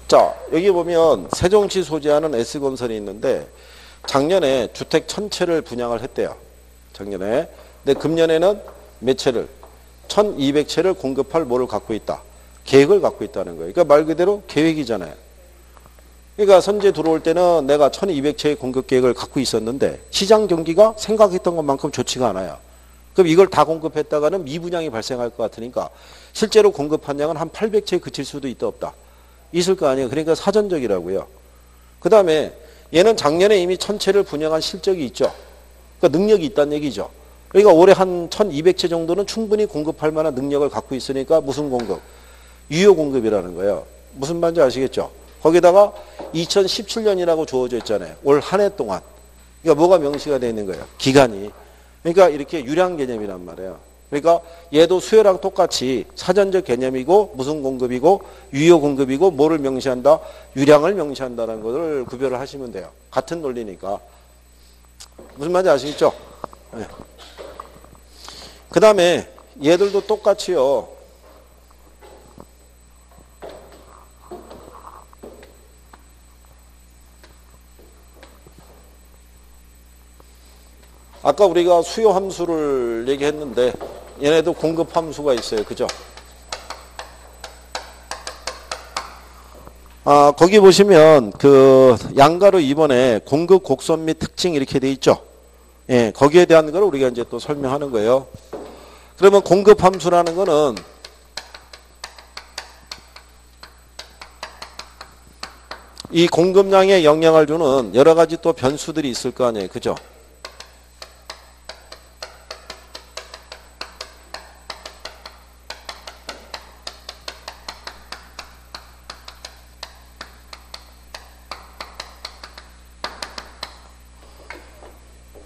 자, 여기 보면 세종시 소재하는 S건설이 있는데 작년에 주택 1000채를 분양을 했대요. 작년에. 근데 금년에는 몇 채를? 1200채를 공급할 뭐를 갖고 있다. 계획을 갖고 있다는 거예요. 그러니까 말 그대로 계획이잖아요. 그러니까 선제 들어올 때는 내가 1200채의 공급 계획을 갖고 있었는데 시장 경기가 생각했던 것만큼 좋지가 않아요. 그럼 이걸 다 공급했다가는 미분양이 발생할 것 같으니까 실제로 공급한 양은 한 800채에 그칠 수도 있다 없다. 있을 거 아니에요. 그러니까 사전적이라고요. 그 다음에 얘는 작년에 이미 1000채를 분양한 실적이 있죠. 그러니까 능력이 있다는 얘기죠. 그러니까 올해 한 1200채 정도는 충분히 공급할 만한 능력을 갖고 있으니까 무슨 공급? 유효 공급이라는 거예요. 무슨 말인지 아시겠죠? 거기다가 2017년이라고 주어져 있잖아요. 올 한 해 동안. 그러니까 뭐가 명시가 되어 있는 거예요? 기간이. 그러니까 이렇게 유량 개념이란 말이에요. 그러니까 얘도 수요랑 똑같이 사전적 개념이고 무슨 공급이고 유효 공급이고 뭐를 명시한다? 유량을 명시한다는 것을 구별을 하시면 돼요. 같은 논리니까. 무슨 말인지 아시겠죠? 네. 그 다음에 얘들도 똑같이요. 아까 우리가 수요 함수를 얘기했는데 얘네도 공급 함수가 있어요. 그죠? 거기 보시면 그 양가로 2번에 공급 곡선 및 특징 이렇게 돼 있죠. 예, 거기에 대한 걸 우리가 이제 또 설명하는 거예요. 그러면 공급 함수라는 거는 이 공급량에 영향을 주는 여러 가지 또 변수들이 있을 거 아니에요. 그죠?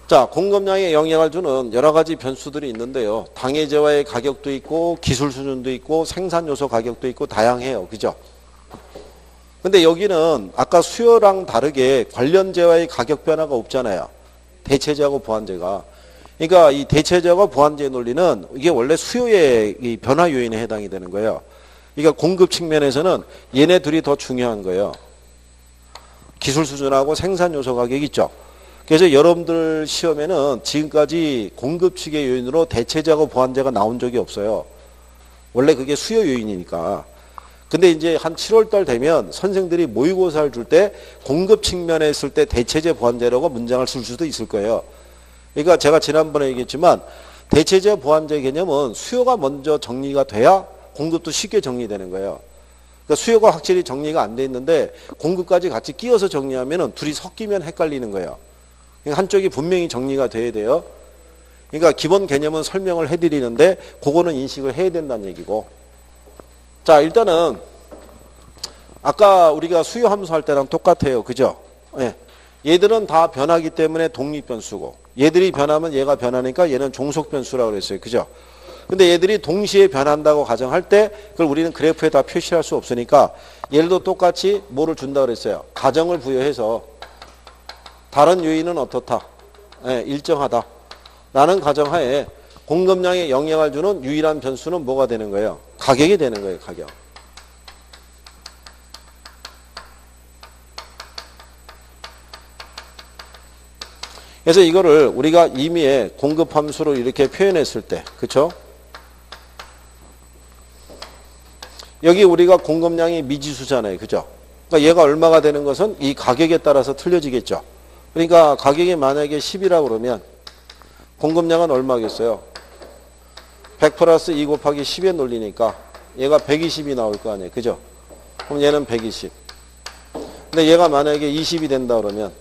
자, 공급량에 영향을 주는 여러 가지 변수들이 있는데요. 당해제와의 가격도 있고 기술 수준도 있고 생산 요소 가격도 있고 다양해요. 그죠? 근데 여기는 아까 수요랑 다르게 관련제와의 가격 변화가 없잖아요. 대체제하고 보완제가. 그러니까 이 대체제와 보완제 논리는 이게 원래 수요의 이 변화 요인에 해당이 되는 거예요. 그러니까 공급 측면에서는 얘네 둘이 더 중요한 거예요. 기술 수준하고 생산 요소 가격 있죠. 그래서 여러분들 시험에는 지금까지 공급 측의 요인으로 대체제하고 보완제가 나온 적이 없어요. 원래 그게 수요 요인이니까. 근데 이제 한 7월 달 되면 선생들이 모의고사를 줄 때 공급 측면에 있을 때 대체제 보완제라고 문장을 쓸 수도 있을 거예요. 그러니까 제가 지난번에 얘기했지만 대체제 보완제 개념은 수요가 먼저 정리가 돼야 공급도 쉽게 정리되는 거예요. 그러니까 수요가 확실히 정리가 안 돼 있는데 공급까지 같이 끼워서 정리하면 둘이 섞이면 헷갈리는 거예요. 그러니까 한쪽이 분명히 정리가 돼야 돼요. 그러니까 기본 개념은 설명을 해드리는데 그거는 인식을 해야 된다는 얘기고. 자, 일단은 아까 우리가 수요 함수 할 때랑 똑같아요. 그죠? 네. 얘들은 다 변하기 때문에 독립변수고 얘들이 변하면 얘가 변하니까 얘는 종속변수라고 그랬어요. 그죠? 근데 얘들이 동시에 변한다고 가정할 때 그걸 우리는 그래프에다 표시할 수 없으니까 얘들도 똑같이 뭐를 준다 그랬어요. 가정을 부여해서 다른 요인은 어떻다? 네, 일정하다. 라는 가정하에 공급량에 영향을 주는 유일한 변수는 뭐가 되는 거예요? 가격이 되는 거예요. 가격. 그래서 이거를 우리가 임의의 공급함수로 이렇게 표현했을 때, 그쵸? 여기 우리가 공급량이 미지수잖아요. 그죠? 그러니까 얘가 얼마가 되는 것은 이 가격에 따라서 틀려지겠죠. 그러니까 가격이 만약에 10이라고 그러면 공급량은 얼마겠어요? 100 플러스 2 곱하기 10에 놀리니까 얘가 120이 나올 거 아니에요. 그죠? 그럼 얘는 120. 근데 얘가 만약에 20이 된다 그러면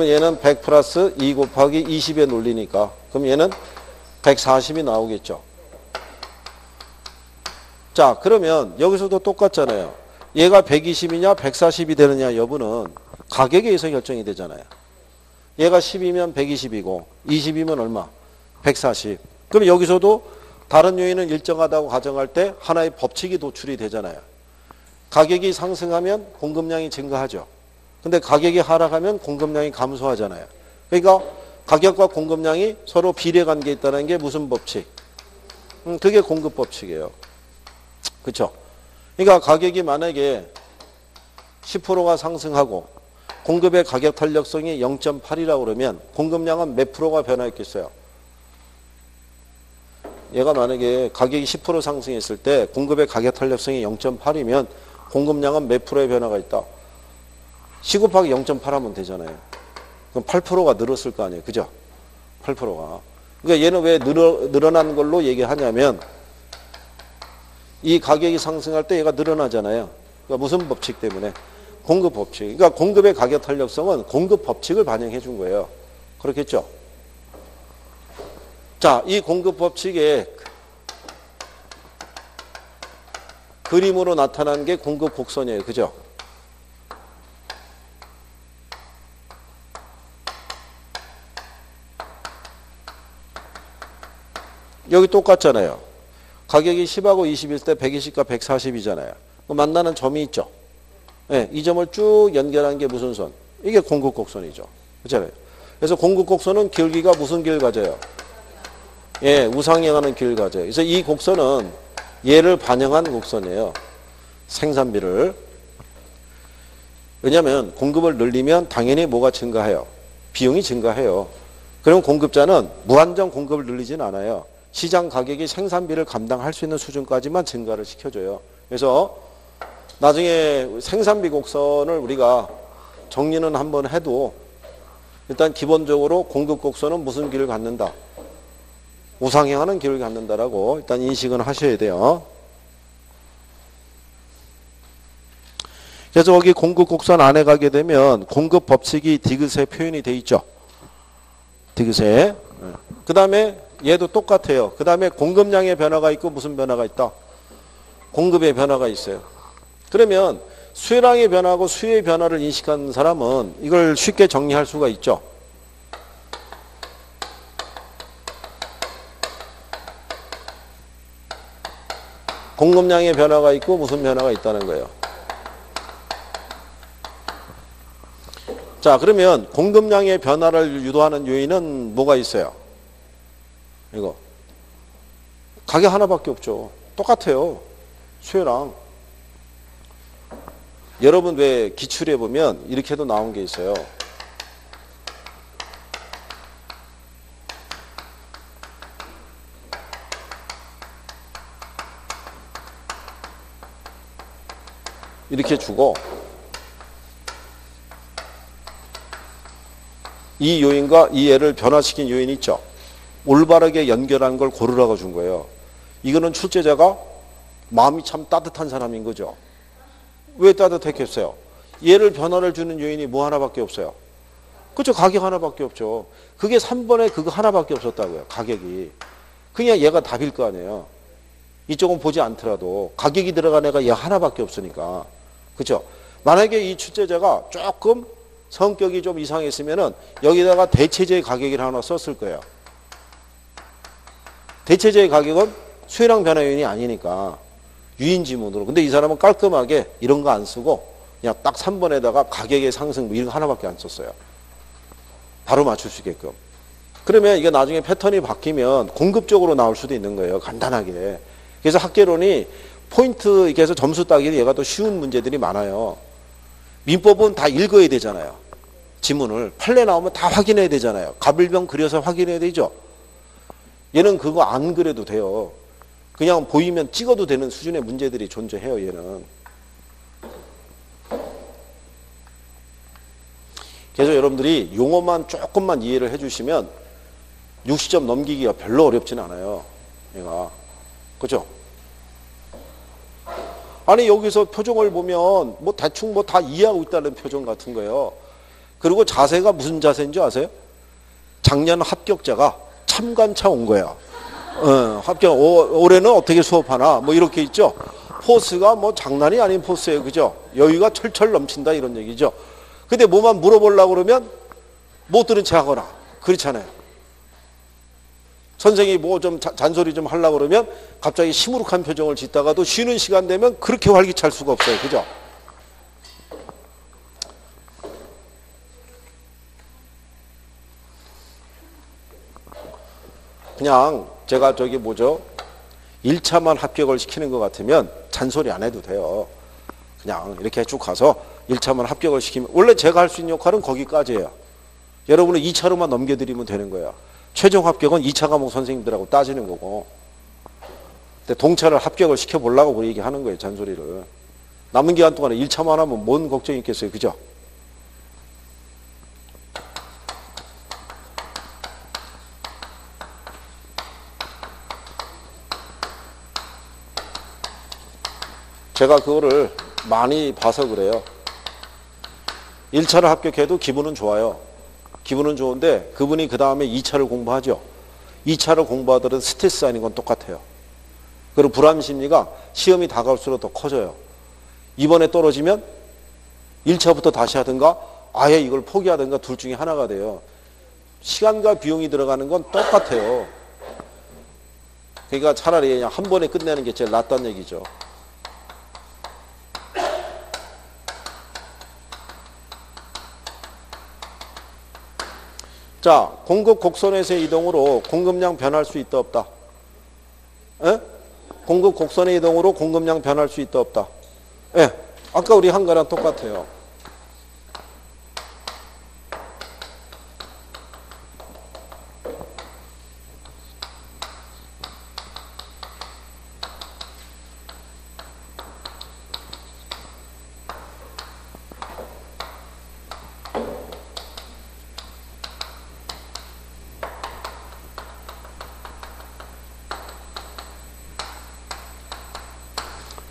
얘는 100 플러스 2 곱하기 20에 놀리니까 그럼 얘는 140이 나오겠죠. 자, 그러면 여기서도 똑같잖아요. 얘가 120이냐 140이 되느냐 여부는 가격에 의해서 결정이 되잖아요. 얘가 10이면 120이고 20이면 얼마? 140. 그럼 여기서도 다른 요인은 일정하다고 가정할 때 하나의 법칙이 도출이 되잖아요. 가격이 상승하면 공급량이 증가하죠. 근데 가격이 하락하면 공급량이 감소하잖아요. 그러니까 가격과 공급량이 서로 비례관계에 있다는 게 무슨 법칙? 그게 공급 법칙이에요. 그렇죠? 그러니까 가격이 만약에 10%가 상승하고 공급의 가격 탄력성이 0.8이라고 그러면 공급량은 몇 프로가 변화했겠어요? 얘가 만약에 가격이 10% 상승했을 때 공급의 가격 탄력성이 0.8이면 공급량은 몇 프로의 변화가 있다? 10 곱하기 0.8 하면 되잖아요. 그럼 8%가 늘었을 거 아니에요. 그죠? 8%가. 그러니까 얘는 왜 늘어난 걸로 얘기하냐면 이 가격이 상승할 때 얘가 늘어나잖아요. 그러니까 무슨 법칙 때문에? 공급 법칙. 그러니까 공급의 가격 탄력성은 공급 법칙을 반영해 준 거예요. 그렇겠죠? 자, 이 공급 법칙의 그림으로 나타난 게 공급 곡선이에요. 그죠? 여기 똑같잖아요. 가격이 10하고 20일 때 120과 140이잖아요. 만나는 점이 있죠. 네, 이 점을 쭉 연결한 게 무슨 선? 이게 공급 곡선이죠. 그렇잖아요. 그래서 공급 곡선은 길기가 무슨 길을 가져요? 예, 우상향하는 길을 가져요. 그래서 이 곡선은 얘를 반영한 곡선이에요. 생산비를. 왜냐하면 공급을 늘리면 당연히 뭐가 증가해요? 비용이 증가해요. 그럼 공급자는 무한정 공급을 늘리진 않아요. 시장 가격이 생산비를 감당할 수 있는 수준까지만 증가를 시켜줘요. 그래서 나중에 생산비 곡선을 우리가 정리는 한번 해도 일단 기본적으로 공급 곡선은 무슨 길을 갖는다? 우상향하는 길을 갖는다라고 일단 인식은 하셔야 돼요. 그래서 여기 공급 곡선 안에 가게 되면 공급 법칙이 디귿에 표현이 돼 있죠. 디귿에. 그 다음에 얘도 똑같아요. 그 다음에 공급량의 변화가 있고 무슨 변화가 있다? 공급의 변화가 있어요. 그러면 수요량의 변화하고 수요의 변화를 인식하는 사람은 이걸 쉽게 정리할 수가 있죠. 공급량의 변화가 있고 무슨 변화가 있다는 거예요. 자, 그러면 공급량의 변화를 유도하는 요인은 뭐가 있어요? 이거. 가격 하나밖에 없죠. 똑같아요. 수요랑. 여러분 왜 기출해 보면 이렇게도 나온 게 있어요. 이렇게 주고 이 요인과 이 애를 변화시킨 요인이 있죠. 올바르게 연결한 걸 고르라고 준 거예요. 이거는 출제자가 마음이 참 따뜻한 사람인 거죠. 왜 따뜻했겠어요? 얘를 변화를 주는 요인이 뭐 하나밖에 없어요. 그렇죠. 가격 하나밖에 없죠. 그게 3번에 그거 하나밖에 없었다고요. 가격이. 그냥 얘가 답일 거 아니에요. 이쪽은 보지 않더라도 가격이 들어간 애가 얘 하나밖에 없으니까. 그렇죠. 만약에 이 출제자가 조금 성격이 좀 이상했으면은 여기다가 대체제의 가격이를 하나 썼을 거예요. 대체제의 가격은 수혜량 변화 요인이 아니니까 유인 지문으로. 근데 이 사람은 깔끔하게 이런 거 안 쓰고 그냥 딱 3번에다가 가격의 상승 뭐 이런 거 하나밖에 안 썼어요. 바로 맞출 수 있게끔. 그러면 이게 나중에 패턴이 바뀌면 공급적으로 나올 수도 있는 거예요. 간단하게. 그래서 학계론이 포인트 이렇게 해서 점수 따기는 얘가 더 쉬운 문제들이 많아요. 민법은 다 읽어야 되잖아요. 지문을. 판례 나오면 다 확인해야 되잖아요. 가불병 그려서 확인해야 되죠. 얘는 그거 안 그래도 돼요. 그냥 보이면 찍어도 되는 수준의 문제들이 존재해요. 얘는. 그래서 여러분들이 용어만 조금만 이해를 해주시면 60점 넘기기가 별로 어렵진 않아요. 얘가. 그죠? 아니 여기서 표정을 보면 뭐 대충 뭐 다 이해하고 있다는 표정 같은 거예요. 그리고 자세가 무슨 자세인 줄 아세요? 작년 합격자가 참관차 온 거야. 합격 올해는 어떻게 수업하나 뭐 이렇게 있죠. 포스가 뭐 장난이 아닌 포스예요. 그죠? 여유가 철철 넘친다 이런 얘기죠. 근데 뭐만 물어보려고 그러면 못 들은 체 하거나 그렇잖아요. 선생님이 뭐 좀 잔소리 좀 하려고 그러면 갑자기 시무룩한 표정을 짓다가도 쉬는 시간 되면 그렇게 활기찰 수가 없어요. 그죠? 그냥 제가 저기 뭐죠? 1차만 합격을 시키는 것 같으면 잔소리 안 해도 돼요. 그냥 이렇게 쭉 가서 1차만 합격을 시키면 원래 제가 할 수 있는 역할은 거기까지예요. 여러분은 2차로만 넘겨드리면 되는 거예요. 최종 합격은 2차 과목 선생님들하고 따지는 거고 근데 동차를 합격을 시켜보려고 우리 얘기하는 거예요. 잔소리를. 남은 기간 동안에 1차만 하면 뭔 걱정이 있겠어요. 그죠? 제가 그거를 많이 봐서 그래요. 1차를 합격해도 기분은 좋아요. 기분은 좋은데 그분이 그 다음에 2차를 공부하죠. 2차를 공부하더라도 스트레스 아닌 건 똑같아요. 그리고 불안 심리가 시험이 다가올수록 더 커져요. 이번에 떨어지면 1차부터 다시 하든가 아예 이걸 포기하든가 둘 중에 하나가 돼요. 시간과 비용이 들어가는 건 똑같아요. 그러니까 차라리 그냥 한 번에 끝내는 게 제일 낫다는 얘기죠. 자, 공급 곡선에서의 이동으로 공급량 변할 수 있다 없다? 에? 공급 곡선의 이동으로 공급량 변할 수 있다 없다? 예. 아까 우리 한 거랑 똑같아요.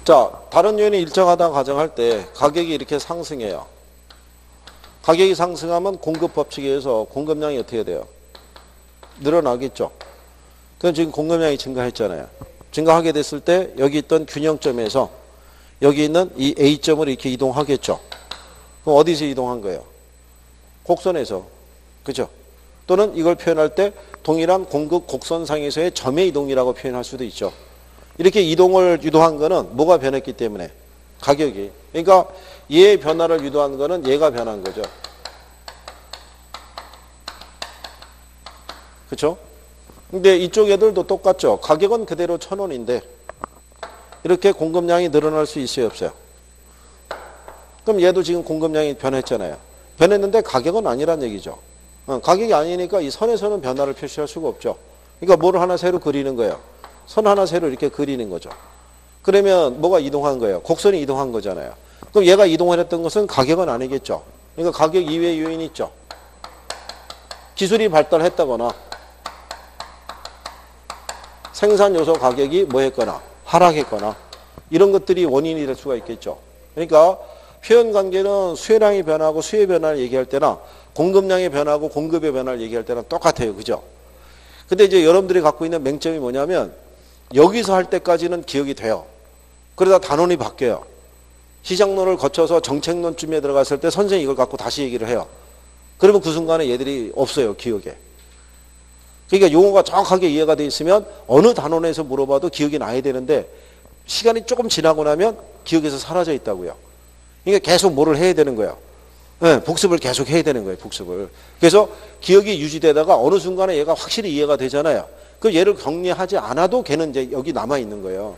자, 다른 요인이 일정하다고 가정할 때 가격이 이렇게 상승해요. 가격이 상승하면 공급 법칙에 의해서 공급량이 어떻게 돼요? 늘어나겠죠. 그럼 지금 공급량이 증가했잖아요. 증가하게 됐을 때 여기 있던 균형점에서 여기 있는 이 A점을 이렇게 이동하겠죠. 그럼 어디서 이동한 거예요? 곡선에서. 그죠? 또는 이걸 표현할 때 동일한 공급 곡선상에서의 점의 이동이라고 표현할 수도 있죠. 이렇게 이동을 유도한 거는 뭐가 변했기 때문에? 가격이. 그러니까 얘의 변화를 유도한 거는 얘가 변한 거죠. 그렇죠? 근데 이쪽 애들도 똑같죠. 가격은 그대로 1,000원인데 이렇게 공급량이 늘어날 수 있어요, 없어요? 그럼 얘도 지금 공급량이 변했잖아요. 변했는데 가격은 아니란 얘기죠. 가격이 아니니까 이 선에서는 변화를 표시할 수가 없죠. 그러니까 뭐를 하나 새로 그리는 거예요. 선 하나 새로 이렇게 그리는 거죠. 그러면 뭐가 이동한 거예요? 곡선이 이동한 거잖아요. 그럼 얘가 이동을 했던 것은 가격은 아니겠죠. 그러니까 가격 이외의 요인이 있죠. 기술이 발달했다거나 생산 요소 가격이 뭐 했거나 하락했거나 이런 것들이 원인이 될 수가 있겠죠. 그러니까 표현 관계는 수혜량이 변하고 수혜 변화를 얘기할 때나 공급량이 변하고 공급의 변화를 얘기할 때랑 똑같아요. 그죠? 근데 이제 여러분들이 갖고 있는 맹점이 뭐냐면 여기서 할 때까지는 기억이 돼요. 그러다 단원이 바뀌어요. 시장론을 거쳐서 정책론쯤에 들어갔을 때 선생님이 이걸 갖고 다시 얘기를 해요. 그러면 그 순간에 얘들이 없어요, 기억에. 그러니까 용어가 정확하게 이해가 돼 있으면 어느 단원에서 물어봐도 기억이 나야 되는데 시간이 조금 지나고 나면 기억에서 사라져 있다고요. 그러니까 계속 뭐를 해야 되는 거예요. 네, 복습을 계속 해야 되는 거예요, 복습을. 그래서 기억이 유지되다가 어느 순간에 얘가 확실히 이해가 되잖아요. 그 얘를 격리하지 않아도 걔는 이제 여기 남아 있는 거예요.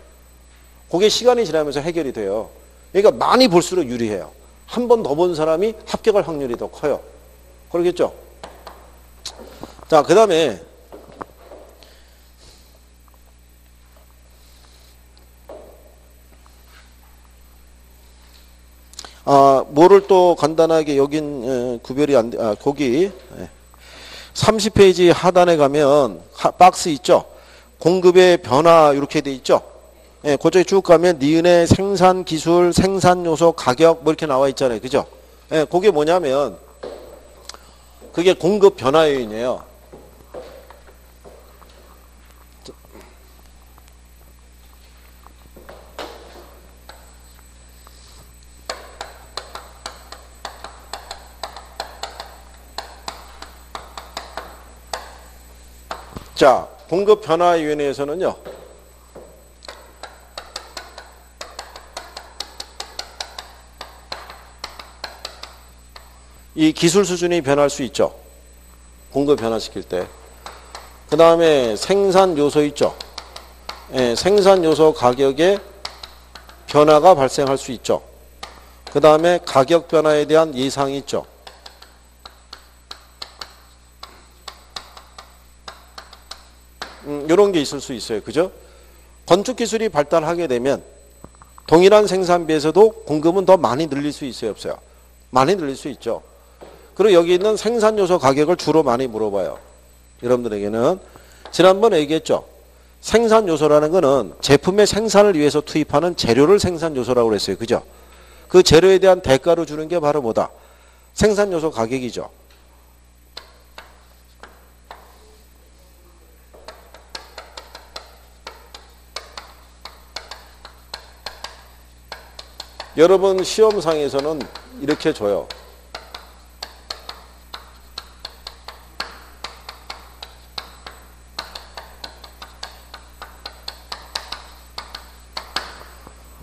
그게 시간이 지나면서 해결이 돼요. 그러니까 많이 볼수록 유리해요. 한 번 더 본 사람이 합격할 확률이 더 커요. 그러겠죠? 자, 그 다음에 뭐를 또 간단하게 여긴 구별이 안 돼. 거기 30페이지 하단에 가면 박스 있죠. 공급의 변화 이렇게 돼 있죠. 예, 그쪽에 쭉 가면 니은의 생산 기술, 생산 요소, 가격 뭐 이렇게 나와 있잖아요. 그죠? 예, 그게 뭐냐면 그게 공급 변화 요인이에요. 자, 공급 변화 요인에서는요. 이 기술 수준이 변할 수 있죠. 공급 변화시킬 때. 그 다음에 생산 요소 있죠. 예, 생산 요소 가격에 변화가 발생할 수 있죠. 그 다음에 가격 변화에 대한 예상이 있죠. 이런 게 있을 수 있어요. 그죠? 건축 기술이 발달하게 되면 동일한 생산비에서도 공급은 더 많이 늘릴 수 있어요, 없어요? 많이 늘릴 수 있죠. 그리고 여기 있는 생산 요소 가격을 주로 많이 물어봐요. 여러분들에게는 지난번에 얘기했죠. 생산 요소라는 거는 제품의 생산을 위해서 투입하는 재료를 생산 요소라고 그랬어요. 그죠? 그 재료에 대한 대가로 주는 게 바로 뭐다? 생산 요소 가격이죠. 여러분 시험상에서는 이렇게 줘요.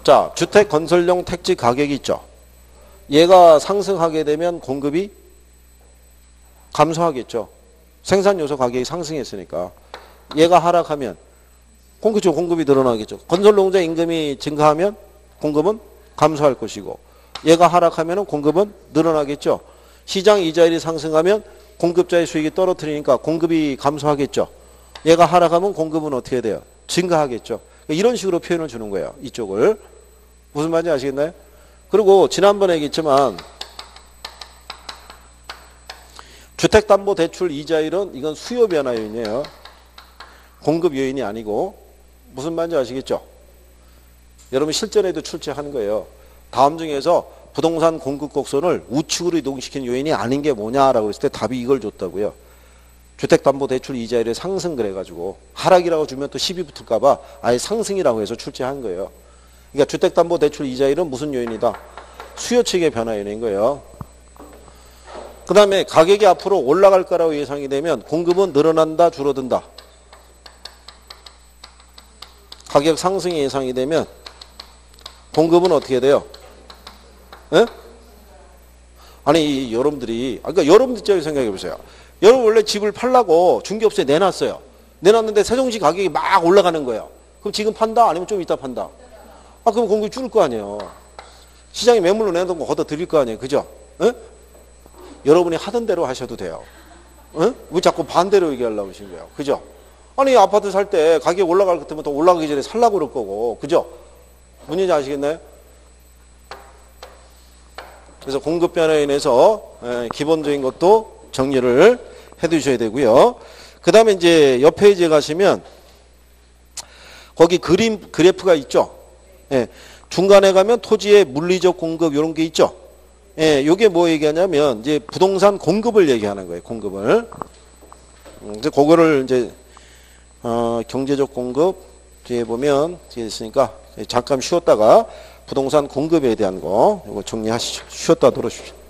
자, 주택 건설용 택지 가격이 있죠. 얘가 상승하게 되면 공급이 감소하겠죠. 생산 요소 가격이 상승했으니까. 얘가 하락하면 공급이 늘어나겠죠. 건설 농자 임금이 증가하면 공급은 감소할 것이고, 얘가 하락하면 공급은 늘어나겠죠. 시장 이자율이 상승하면 공급자의 수익이 떨어뜨리니까 공급이 감소하겠죠. 얘가 하락하면 공급은 어떻게 돼요? 증가하겠죠. 이런 식으로 표현을 주는 거예요. 이쪽을. 무슨 말인지 아시겠나요? 그리고 지난번에 얘기했지만 주택담보대출 이자율은 이건 수요 변화 요인이에요. 공급 요인이 아니고. 무슨 말인지 아시겠죠? 여러분 실전에도 출제하는 거예요. 다음 중에서 부동산 공급 곡선을 우측으로 이동시킨 요인이 아닌 게 뭐냐라고 했을 때 답이 이걸 줬다고요. 주택담보대출 이자율의 상승 그래가지고 하락이라고 주면 또 시비 붙을까 봐 아예 상승이라고 해서 출제한 거예요. 그러니까 주택담보대출 이자율은 무슨 요인이다? 수요 측의 변화 요인인 거예요. 그 다음에 가격이 앞으로 올라갈 거라고 예상이 되면 공급은 늘어난다, 줄어든다. 가격 상승이 예상이 되면 공급은 어떻게 돼요? 예? 아니 여러분들이 그러니까 여러분들 입장에서 생각해 보세요. 여러분 원래 집을 팔라고 중개업소에 내놨어요. 내놨는데 세종시 가격이 막 올라가는 거예요. 그럼 지금 판다? 아니면 좀 이따 판다? 그럼 공급이 줄을 거 아니에요. 시장에 매물로 내놓은 거 걷어 드릴 거 아니에요. 그죠? 예? 여러분이 하던 대로 하셔도 돼요. 예? 왜 자꾸 반대로 얘기하려고 하신 거예요? 그죠? 아니 아파트 살 때 가격 올라갈 것 때문에 또 올라가기 전에 살라고 그럴 거고. 그죠? 뭔지 아시겠나요? 그래서 공급 변화에 인해서 기본적인 것도 정리를 해 두셔야 되고요. 그 다음에 이제 옆 페이지에 가시면 거기 그래프가 있죠. 중간에 가면 토지의 물리적 공급 이런 게 있죠. 요게 뭐 얘기하냐면 이제 부동산 공급을 얘기하는 거예요. 공급을. 이제 그거를 이제 경제적 공급 뒤에 보면 뒤에 있으니까 잠깐 쉬었다가 부동산 공급에 대한 거 이거 정리하시죠. 쉬었다 들어주십시오.